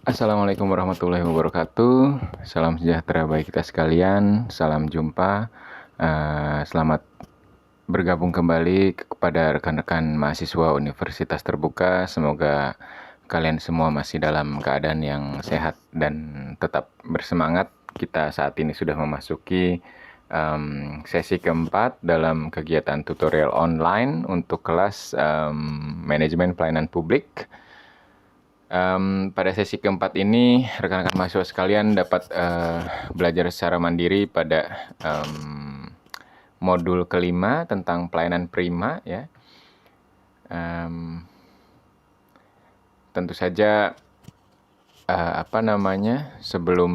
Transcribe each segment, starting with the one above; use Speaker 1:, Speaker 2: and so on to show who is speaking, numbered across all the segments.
Speaker 1: Assalamualaikum warahmatullahi wabarakatuh. Salam sejahtera bagi kita sekalian. Salam jumpa. Selamat bergabung kembali kepada rekan-rekan mahasiswa Universitas Terbuka. Semoga kalian semua masih dalam keadaan yang sehat dan tetap bersemangat. Kita saat ini sudah memasuki sesi keempat dalam kegiatan tutorial online untuk kelas manajemen pelayanan publik. Pada sesi keempat ini, rekan-rekan mahasiswa sekalian dapat belajar secara mandiri pada modul kelima tentang pelayanan prima, ya. Tentu saja sebelum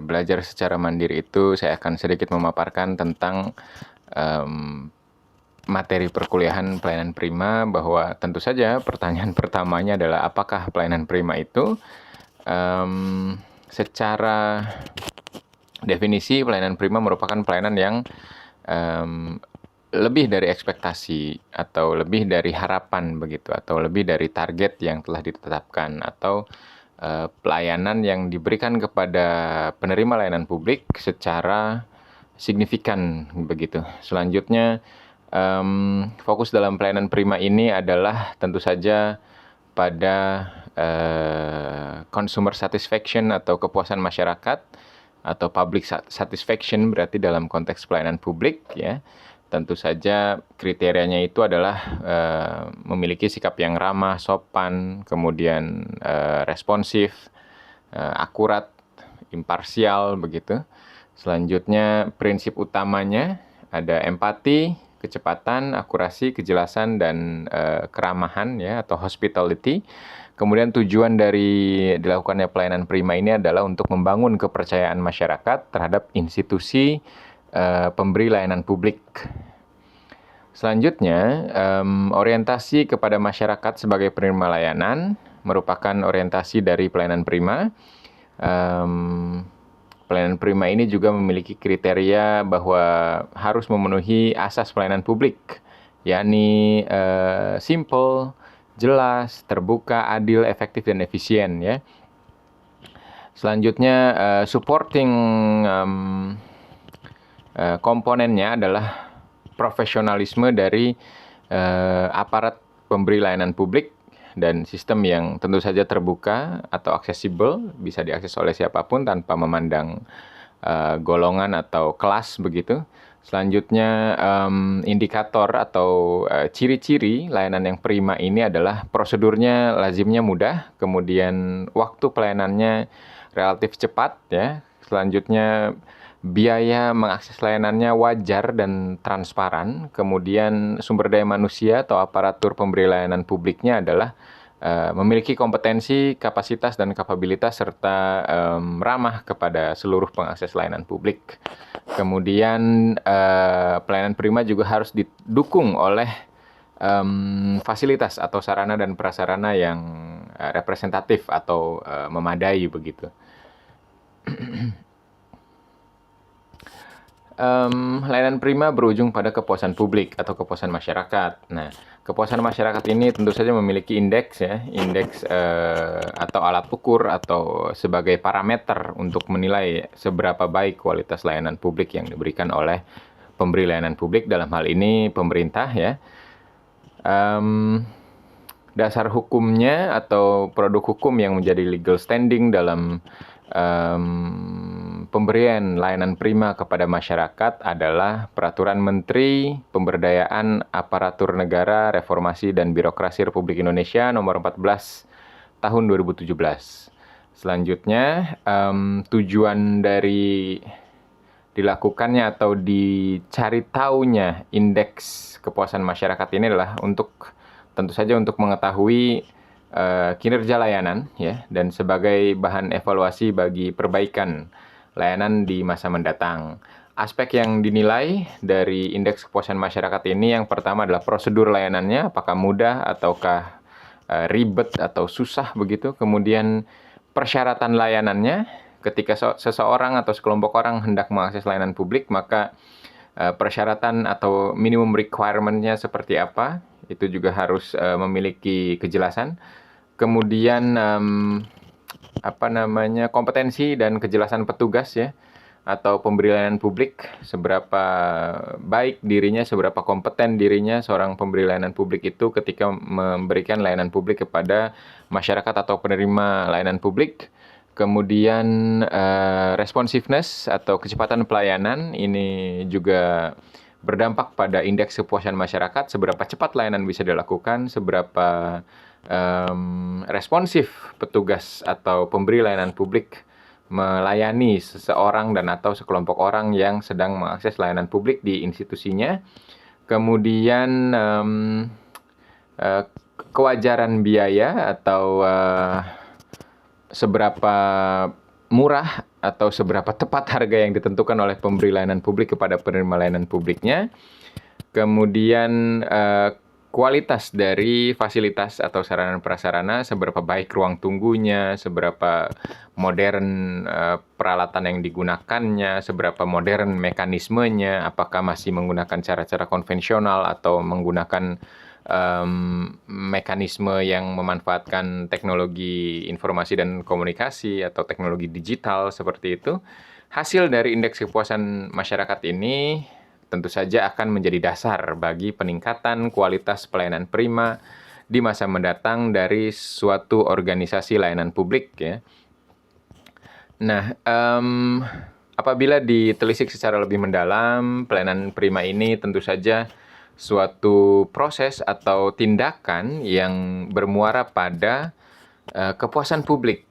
Speaker 1: belajar secara mandiri itu, saya akan sedikit memaparkan tentang materi perkuliahan pelayanan prima, bahwa tentu saja pertanyaan pertamanya adalah apakah pelayanan prima itu? Secara definisi, pelayanan prima merupakan pelayanan yang lebih dari ekspektasi atau lebih dari harapan begitu, atau lebih dari target yang telah ditetapkan, atau pelayanan yang diberikan kepada penerima layanan publik secara signifikan begitu. Selanjutnya, fokus dalam pelayanan prima ini adalah tentu saja pada consumer satisfaction atau kepuasan masyarakat, atau public satisfaction berarti dalam konteks pelayanan publik, ya. Tentu saja kriterianya itu adalah memiliki sikap yang ramah, sopan, kemudian responsif, akurat, imparsial begitu. Selanjutnya, prinsip utamanya ada empati, kecepatan, akurasi, kejelasan, dan keramahan, ya, atau hospitality. Kemudian tujuan dari dilakukannya pelayanan prima ini adalah untuk membangun kepercayaan masyarakat terhadap institusi pemberi layanan publik. Selanjutnya, orientasi kepada masyarakat sebagai penerima layanan merupakan orientasi dari pelayanan prima. Pelayanan prima ini juga memiliki kriteria bahwa harus memenuhi asas pelayanan publik, yakni simple, jelas, terbuka, adil, efektif, dan efisien, ya. Selanjutnya, supporting komponennya adalah profesionalisme dari aparat pemberi layanan publik dan sistem yang tentu saja terbuka atau aksesibel, bisa diakses oleh siapapun tanpa memandang golongan atau kelas begitu. Selanjutnya, indikator atau ciri-ciri layanan yang prima ini adalah prosedurnya lazimnya mudah, kemudian waktu pelayanannya relatif cepat, ya. Selanjutnya, biaya mengakses layanannya wajar dan transparan. Kemudian, sumber daya manusia atau aparatur pemberi layanan publiknya adalah memiliki kompetensi, kapasitas, dan kapabilitas serta ramah kepada seluruh pengakses layanan publik. Kemudian, pelayanan prima juga harus didukung oleh fasilitas atau sarana dan prasarana yang representatif atau memadai begitu. Layanan prima berujung pada kepuasan publik atau kepuasan masyarakat. Nah, kepuasan masyarakat ini tentu saja memiliki indeks, ya, indeks atau alat ukur atau sebagai parameter untuk menilai seberapa baik kualitas layanan publik yang diberikan oleh pemberi layanan publik, dalam hal ini pemerintah, ya. Dasar hukumnya atau produk hukum yang menjadi legal standing dalam pemberian layanan prima kepada masyarakat adalah Peraturan Menteri Pemberdayaan Aparatur Negara, Reformasi dan Birokrasi Republik Indonesia Nomor 14 Tahun 2017. Selanjutnya, tujuan dari dilakukannya atau dicari taunya indeks kepuasan masyarakat ini adalah tentu saja untuk mengetahui kinerja layanan, ya, dan sebagai bahan evaluasi bagi perbaikan layanan di masa mendatang. Aspek yang dinilai dari indeks kepuasan masyarakat ini, yang pertama adalah prosedur layanannya, apakah mudah ataukah ribet atau susah begitu. Kemudian persyaratan layanannya, ketika seseorang atau sekelompok orang hendak mengakses layanan publik, maka persyaratan atau minimum requirement-nya seperti apa, itu juga harus memiliki kejelasan. Kemudian kompetensi dan kejelasan petugas ya, atau pemberi layanan publik, seberapa baik dirinya, seberapa kompeten dirinya seorang pemberi layanan publik itu ketika memberikan layanan publik kepada masyarakat atau penerima layanan publik. Kemudian responsiveness atau kecepatan pelayanan ini juga berdampak pada indeks kepuasan masyarakat, seberapa cepat layanan bisa dilakukan, seberapa responsif petugas atau pemberi layanan publik melayani seseorang dan atau sekelompok orang yang sedang mengakses layanan publik di institusinya. Kemudian kewajaran biaya atau seberapa murah atau seberapa tepat harga yang ditentukan oleh pemberi layanan publik kepada penerima layanan publiknya. Kemudian kualitas dari fasilitas atau sarana prasarana, seberapa baik ruang tunggunya, seberapa modern peralatan yang digunakannya, seberapa modern mekanismenya, apakah masih menggunakan cara-cara konvensional atau menggunakan mekanisme yang memanfaatkan teknologi informasi dan komunikasi atau teknologi digital seperti itu. Hasil dari indeks kepuasan masyarakat ini tentu saja akan menjadi dasar bagi peningkatan kualitas pelayanan prima di masa mendatang dari suatu organisasi layanan publik ya. Nah, apabila ditelisik secara lebih mendalam, pelayanan prima ini tentu saja suatu proses atau tindakan yang bermuara pada kepuasan publik.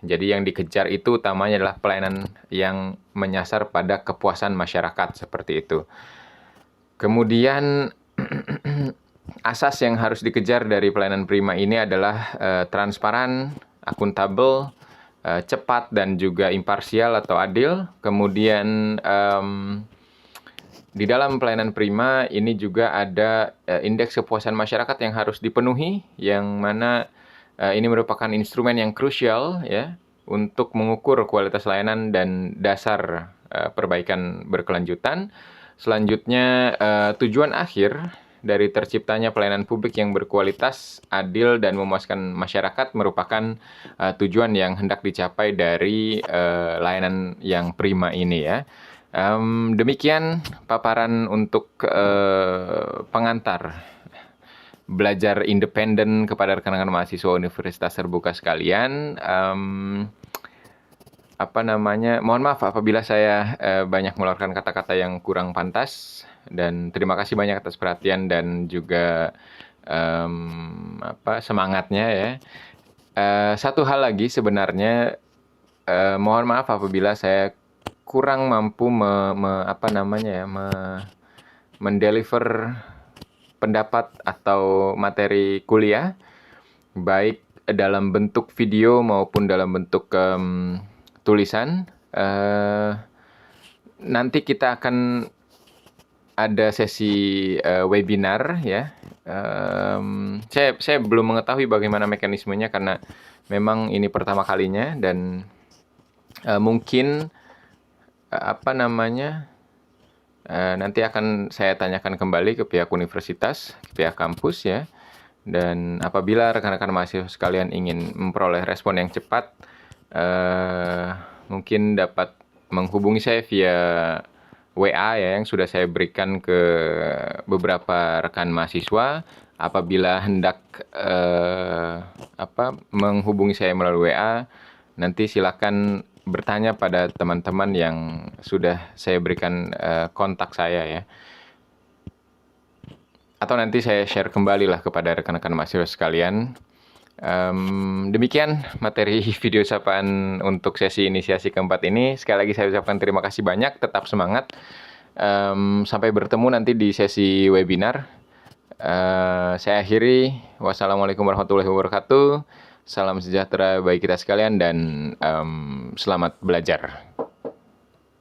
Speaker 1: Jadi yang dikejar itu utamanya adalah pelayanan yang menyasar pada kepuasan masyarakat seperti itu. Kemudian asas yang harus dikejar dari pelayanan prima ini adalah transparan, akuntabel, cepat dan juga imparsial atau adil. Kemudian di dalam pelayanan prima ini juga ada indeks kepuasan masyarakat yang harus dipenuhi, yang mana ini merupakan instrumen yang krusial ya untuk mengukur kualitas layanan dan dasar perbaikan berkelanjutan. Selanjutnya, tujuan akhir dari terciptanya pelayanan publik yang berkualitas, adil, dan memuaskan masyarakat merupakan tujuan yang hendak dicapai dari layanan yang prima ini ya. Demikian paparan untuk pengantar belajar independen kepada rekan-rekan mahasiswa Universitas Terbuka sekalian. Mohon maaf apabila saya banyak mengeluarkan kata-kata yang kurang pantas, dan terima kasih banyak atas perhatian dan juga semangatnya ya. Satu hal lagi sebenarnya, mohon maaf apabila saya kurang mampu mendeliver pendapat atau materi kuliah, baik dalam bentuk video maupun dalam bentuk tulisan. Nanti kita akan ada sesi webinar ya. Saya belum mengetahui bagaimana mekanismenya karena memang ini pertama kalinya, dan mungkin nanti akan saya tanyakan kembali ke pihak universitas, ke pihak kampus ya. Dan apabila rekan-rekan mahasiswa sekalian ingin memperoleh respon yang cepat, mungkin dapat menghubungi saya via WA ya, yang sudah saya berikan ke beberapa rekan mahasiswa. Apabila hendak menghubungi saya melalui WA, nanti silakan bertanya pada teman-teman yang sudah saya berikan kontak saya ya. Atau nanti saya share kembali lah kepada rekan-rekan mahasiswa sekalian. Demikian materi video sapaan untuk sesi inisiasi keempat ini. Sekali lagi saya ucapkan terima kasih banyak, tetap semangat. Sampai bertemu nanti di sesi webinar. Saya akhiri. Wassalamualaikum warahmatullahi wabarakatuh. Salam sejahtera bagi kita sekalian dan selamat belajar.